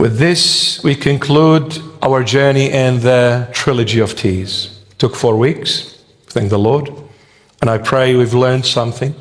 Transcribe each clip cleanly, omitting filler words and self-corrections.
With this, we conclude our journey in the trilogy of T's. Took 4 weeks, thank the Lord. And I pray we've learned something.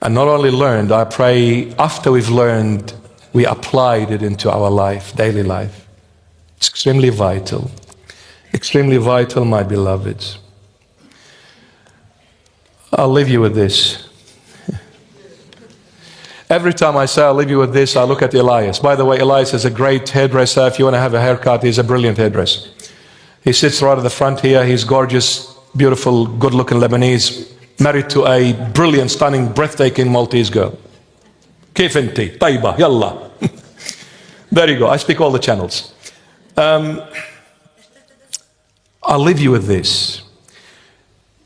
And not only learned, I pray after we've learned, we applied it into our life, daily life. It's extremely vital. Extremely vital, my beloveds. I'll leave you with this. Every time I say I'll leave you with this, I look at Elias. By the way, Elias is a great hairdresser. If you want to have a haircut, he's a brilliant hairdresser. He sits right at the front here. He's gorgeous, beautiful, good-looking Lebanese, married to a brilliant, stunning, breathtaking Maltese girl. كيف انتي؟ طيبة يلا. There you go. I speak all the channels. I'll leave you with this.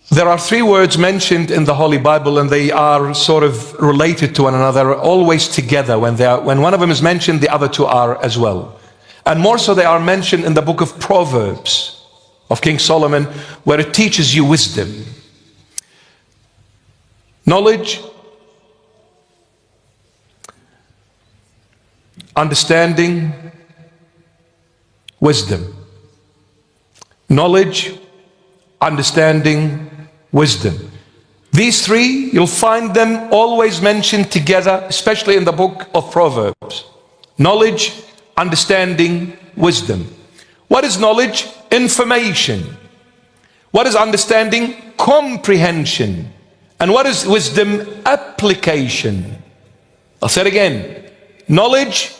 There are 3 words mentioned in the Holy Bible, and they are sort of related to one another, always together. When one of them is mentioned, the other 2 are as well. And more so, they are mentioned in the book of Proverbs of King Solomon, where it teaches you wisdom. Knowledge, understanding, wisdom. Knowledge, understanding, wisdom. These 3, you'll find them always mentioned together, especially in the book of Proverbs. Knowledge, understanding, wisdom. What is knowledge? Information. What is understanding? Comprehension. And what is wisdom? Application. I'll say it again. Knowledge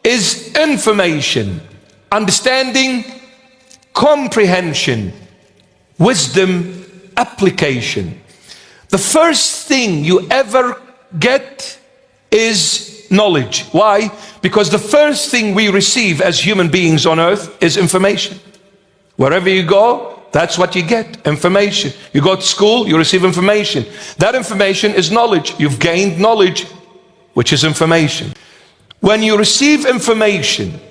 is information. Understanding, comprehension. Wisdom, application. The first thing you ever get is knowledge. Why? Because the first thing we receive as human beings on earth is information. Wherever you go, that's what you get, information. You go to school, you receive information. That information is knowledge. You've gained knowledge, which is information. When you receive information,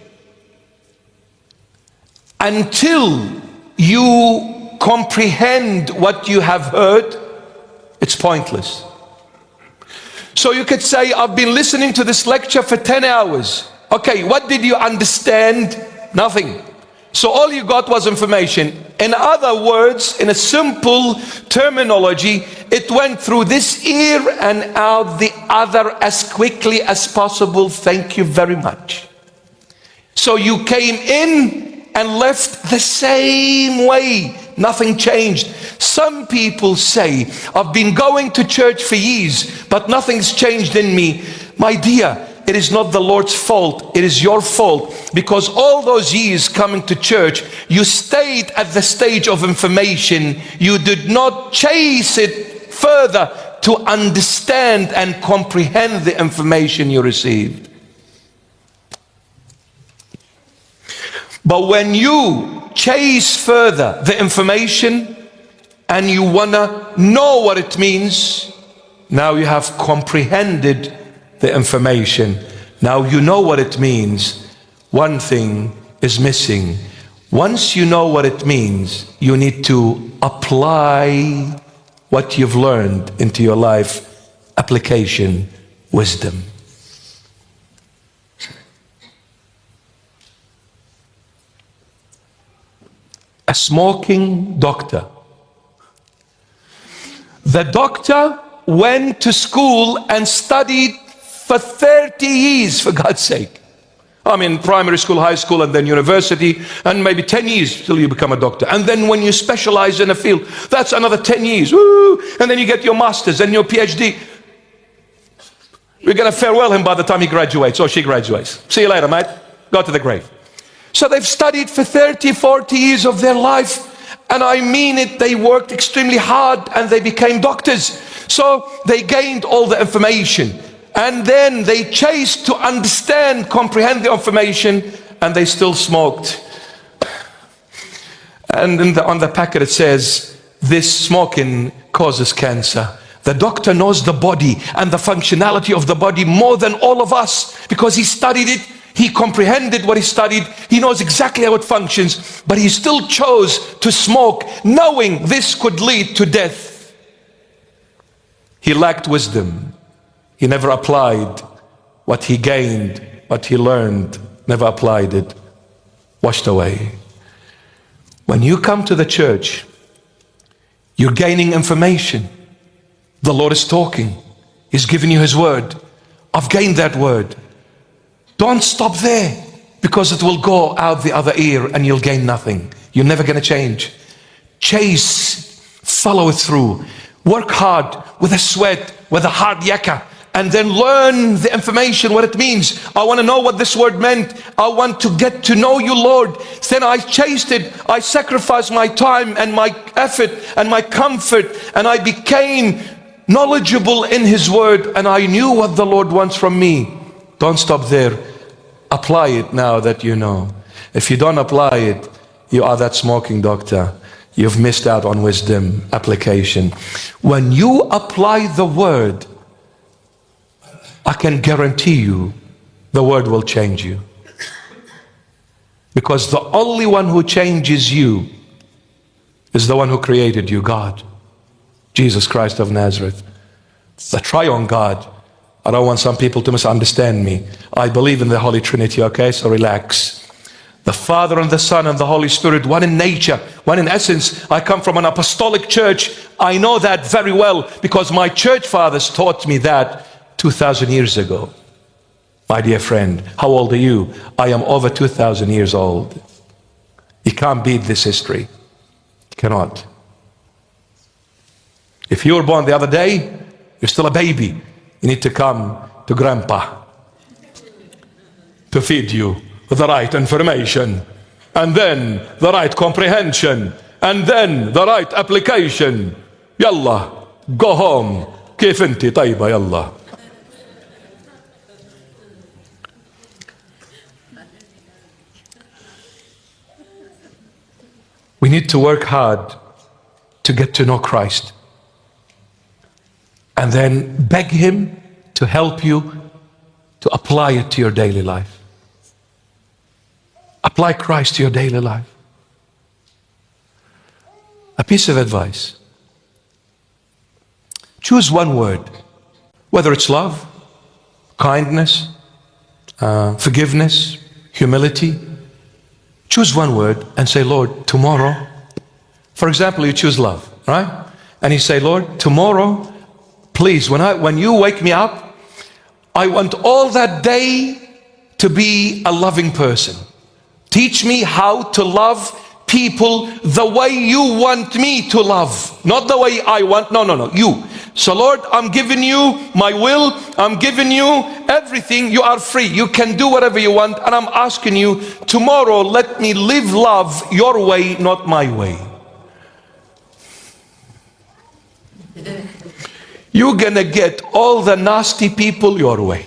until you comprehend what you have heard, it's pointless. So you could say, I've been listening to this lecture for 10 hours. Okay, what did you understand? Nothing. So all you got was information. In other words, in a simple terminology, it went through this ear and out the other as quickly as possible. Thank you very much. So you came in and left the same way. Nothing changed. Some people say, I've been going to church for years, but nothing's changed in me. My dear, it is not the Lord's fault. It is your fault. Because all those years coming to church, you stayed at the stage of information. You did not chase it further to understand and comprehend the information you received. But when you chase further the information and you want to know what it means, now you have comprehended the information. Now you know what it means. One thing is missing. Once you know what it means, you need to apply what you've learned into your life. Application, wisdom. A smoking doctor. The doctor went to school and studied for 30 years, for God's sake. I mean, primary school, high school, and then university, and maybe 10 years till you become a doctor. And then when you specialize in a field, that's another 10 years. Woo! And then you get your master's and your PhD. We're going to farewell him by the time he graduates or she graduates. See you later, mate. Go to the grave. So they've studied for 30, 40 years of their life. And I mean it, they worked extremely hard and they became doctors. So they gained all the information. And then they chased to understand, comprehend the information, and they still smoked. And on the packet it says, this smoking causes cancer. The doctor knows the body and the functionality of the body more than all of us, because he studied it, he comprehended what he studied, he knows exactly how it functions, but he still chose to smoke, knowing this could lead to death. He lacked wisdom. He never applied what he gained, what he learned never applied it, washed away. When you come to the church, you're gaining information. The Lord is talking. He's giving you His word. I've gained that word. Don't stop there, because it will go out the other ear and you'll gain nothing. You're never going to change. Chase, follow it through. Work hard with a sweat, with a hard yakka, and then learn the information, what it means. I want to know what this word meant. I want to get to know you, Lord. Then I chased it. I sacrificed my time and my effort and my comfort, and I became knowledgeable in His word, and I knew what the Lord wants from me. Don't stop there. Apply it now that you know. If you don't apply it, you are that smoking doctor. You've missed out on wisdom application. When you apply the word, I can guarantee you the word will change you. Because the only one who changes you is the one who created you, God. Jesus Christ of Nazareth. The triune God. I don't want some people to misunderstand me. I believe in the Holy Trinity, okay? So relax. The Father and the Son and the Holy Spirit, one in nature, one in essence. I come from an apostolic church. I know that very well because my church fathers taught me that 2,000 years ago. My dear friend, how old are you? I am over 2,000 years old. You can't beat this history. You cannot. If you were born the other day, you're still a baby. You need to come to Grandpa to feed you with the right information, and then the right comprehension, and then the right application. Yalla, go home. كيف انتي طيبة يلا. We need to work hard to get to know Christ, and then beg Him to help you to apply it to your daily life. Apply Christ to your daily life. A piece of advice. Choose one word, whether it's love, kindness, forgiveness, humility. Choose one word and say, Lord, tomorrow, for example, you choose love, right? And you say, Lord, tomorrow, please, when you wake me up, I want all that day to be a loving person. Teach me how to love people the way you want me to love. Not the way I want, no, you. So Lord, I'm giving you my will, I'm giving you everything. You are free, you can do whatever you want, and I'm asking you, tomorrow let me live love your way, not my way. You're gonna get all the nasty people your way.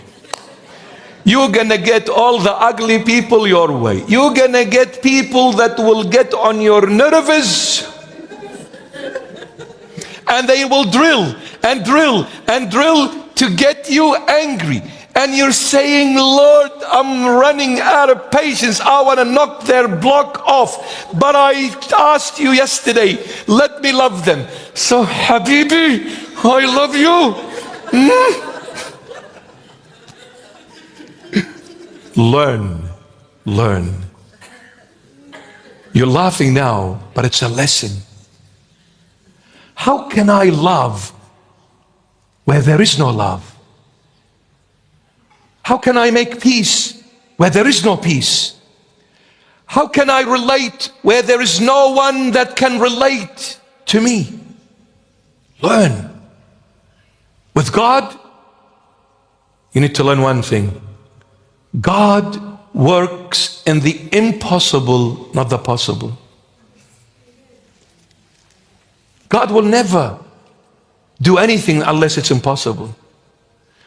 You're gonna get all the ugly people your way. You're gonna get people that will get on your nerves, and they will drill and drill and drill to get you angry. And you're saying, Lord, I'm running out of patience. I want to knock their block off. But I asked you yesterday, let me love them. So, Habibi, I love you. Learn. You're laughing now, but it's a lesson. How can I love where there is no love? How can I make peace where there is no peace? How can I relate where there is no one that can relate to me? Learn. With God, you need to learn one thing. God works in the impossible, not the possible. God will never do anything unless it's impossible.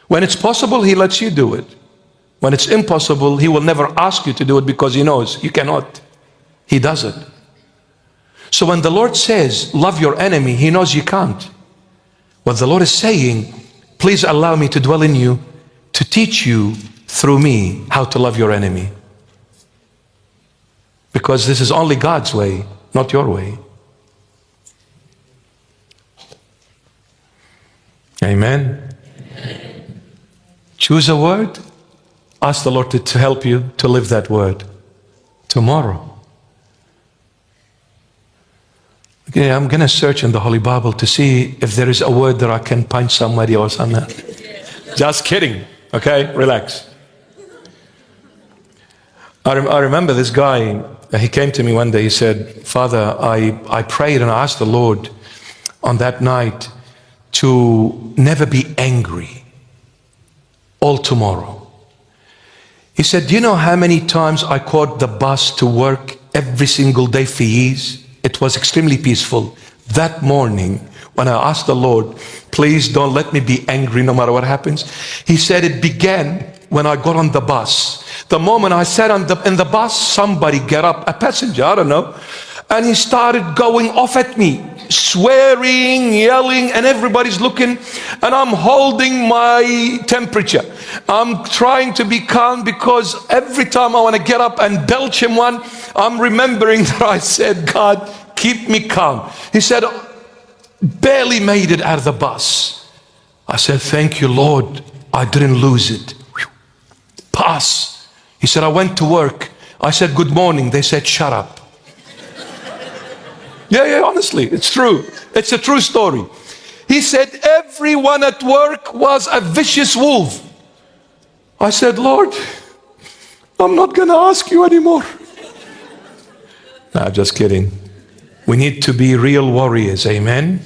When it's possible, He lets you do it. When it's impossible, He will never ask you to do it because He knows you cannot. He does it. So when the Lord says, love your enemy, He knows you can't. What the Lord is saying, please allow me to dwell in you, to teach you through me how to love your enemy. Because this is only God's way, not your way. Amen. Choose a word Ask the Lord to help you to live that word. Tomorrow. Okay, I'm going to search in the Holy Bible to see if there is a word that I can punch somebody or something. Just kidding. Okay, relax. I remember this guy, he came to me one day, he said, Father, I prayed and I asked the Lord on that night to never be angry all tomorrow. He said, do you know how many times I caught the bus to work every single day for years? It was extremely peaceful. That morning, when I asked the Lord, please don't let me be angry no matter what happens. He said it began when I got on the bus. The moment I sat in the bus, somebody got up, a passenger, I don't know, and he started going off at me, swearing, yelling, and everybody's looking, and I'm holding my temperature. I'm trying to be calm because every time I want to get up and belch him one, I'm remembering that I said, God, keep me calm. He said, barely made it out of the bus. I said, thank you, Lord, I didn't lose it. Pass. He said, I went to work. I said, good morning. They said, shut up. Yeah, honestly, it's true. It's a true story. He said, everyone at work was a vicious wolf. I said, Lord, I'm not going to ask you anymore. No, just kidding. We need to be real warriors, amen?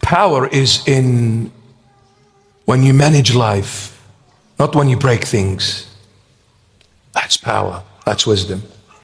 Power is in when you manage life, not when you break things. That's power, that's wisdom.